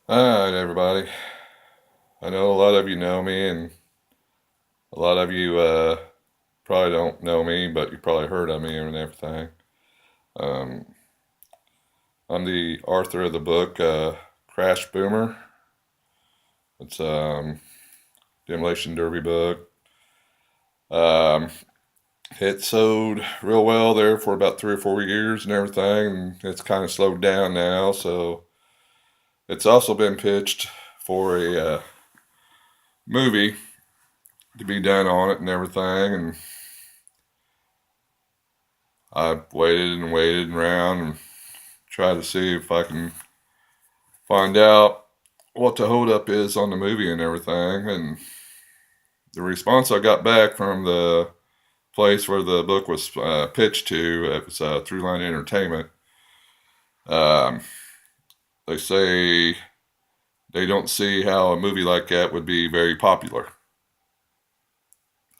All right, everybody. I know a lot of you know me, and a lot of you probably don't know me, but you probably heard of me and everything. Um, I'm the author of the book Crash Boomer. It's demolition derby book. Um, it sold real well there for about 3 or 4 years and everything, and it's kind of slowed down now. So it's also been pitched for a movie to be done on it and everything, and I waited and waited around and tried to see if I can find out what the holdup is on the movie and everything. And the response I got back from the place where the book was pitched to, it was Throughline Entertainment. Um, they say they don't see how a movie like that would be very popular.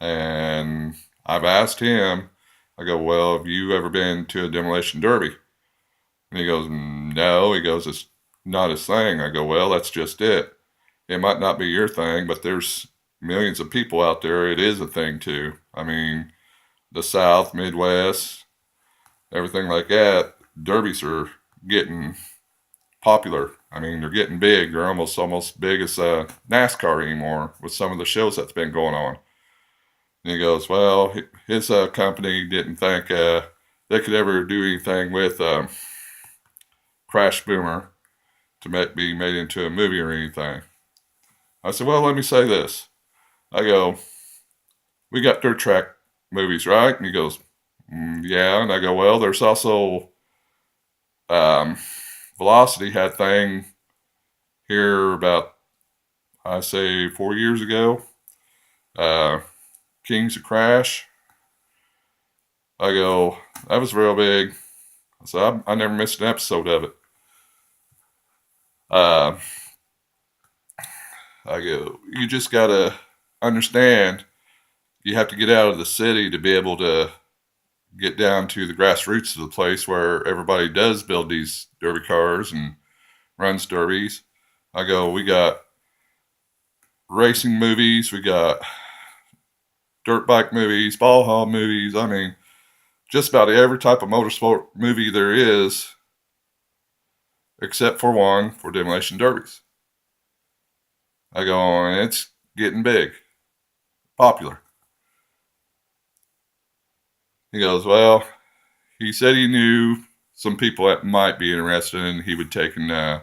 And I've asked him, I go, well, have you ever been to a demolition derby? And he goes, no. He goes, it's not his thing. I go, well, that's just it. It might not be your thing, but there's millions of people out there. It is a thing too. I mean, the South, Midwest, everything like that. Derbies are getting popular. I mean, they're getting big. They're almost big as NASCAR anymore with some of the shows that's been going on. And he goes, well, his company didn't think they could ever do anything with Crash Boomer to be made into a movie or anything. I said, well, let me say this. I go, we got dirt track movies, right? And he goes, yeah. And I go, well, there's also um, Velocity had thing here about, I say, 4 years ago. Uh, Kings of Crash. I go, that was real big. So I never missed an episode of it. Uh, I go, you just got to understand you have to get out of the city to be able to get down to the grassroots of the place where everybody does build these derby cars and runs derbies. I go, we got racing movies, we got dirt bike movies, ball hall movies. I mean, just about every type of motorsport movie there is, except for one for demolition derbies. I go, and it's getting big, popular. He goes, well, he said he knew some people that might be interested and he would take and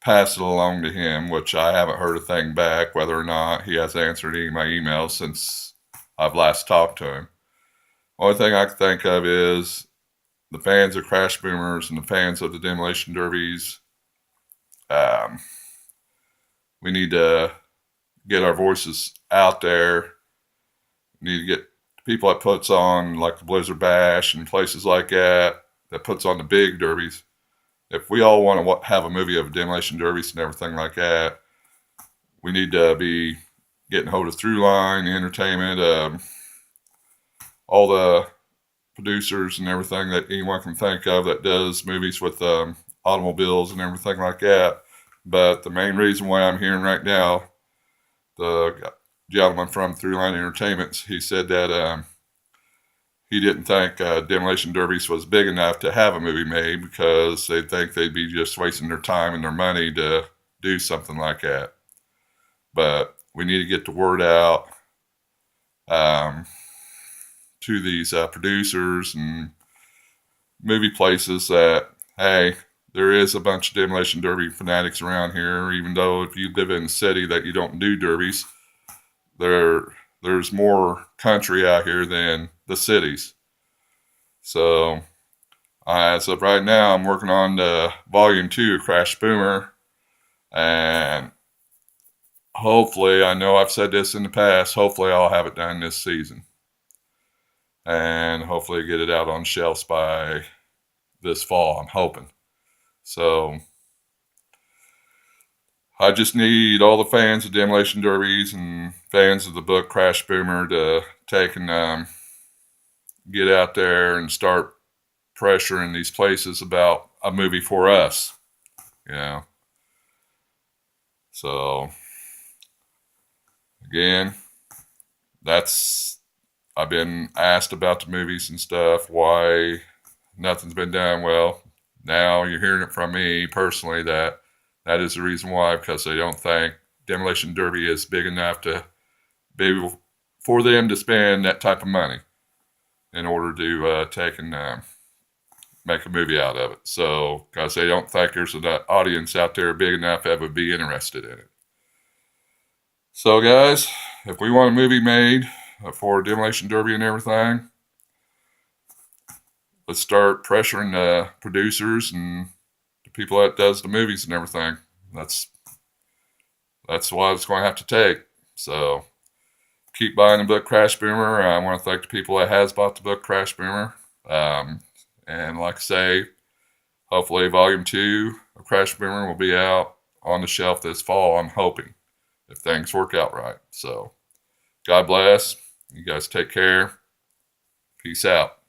pass it along to him, which I haven't heard a thing back whether or not he has answered any of my emails since I've last talked to him. Only thing I can think of is the fans of Crash Boomers and the fans of the Demolition Derbies. Um, we need to get our voices out there. We need to get people that puts on like the Blizzard Bash and places like that puts on the big derbies. If we all want to have a movie of demolition derbies and everything like that, we need to be getting hold of Throughline Entertainment, all the producers and everything that anyone can think of that does movies with automobiles and everything like that. But the main reason why I'm hearing right now, the gentleman from Throughline Entertainment, he said that he didn't think Demolition Derbies was big enough to have a movie made because they think they'd be just wasting their time and their money to do something like that. But we need to get the word out um, to these producers and movie places that, hey, there is a bunch of demolition derby fanatics around here. Even though if you live in a city that you don't do derbies, there there's more country out here than the cities. So as of right now, I'm working on the volume 2 of Crash Boomer, and hopefully, I know I've said this in the past, hopefully I'll have it done this season. And hopefully get it out on shelves by this fall, I'm hoping. So I just need all the fans of Demolition Derbies and fans of the book Crash Boomer to take and get out there and start pressuring these places about a movie for us. You know, So again, I've been asked about the movies and stuff, why nothing's been done. Well, now you're hearing it from me personally that is the reason why, because they don't think Demolition Derby is big enough to be able for them to spend that type of money in order to take and make a movie out of it. So, because they don't think there's an audience out there big enough that would be interested in it. So, guys, if we want a movie made for Demolition Derby and everything, let's start pressuring the producers and the people that does the movies and everything. That's what it's going to have to take. So keep buying the book Crash Boomer. I want to thank the people that has bought the book Crash Boomer. And like I say, hopefully Volume 2 of Crash Boomer will be out on the shelf this fall, I'm hoping, if things work out right. So God bless. You guys take care. Peace out.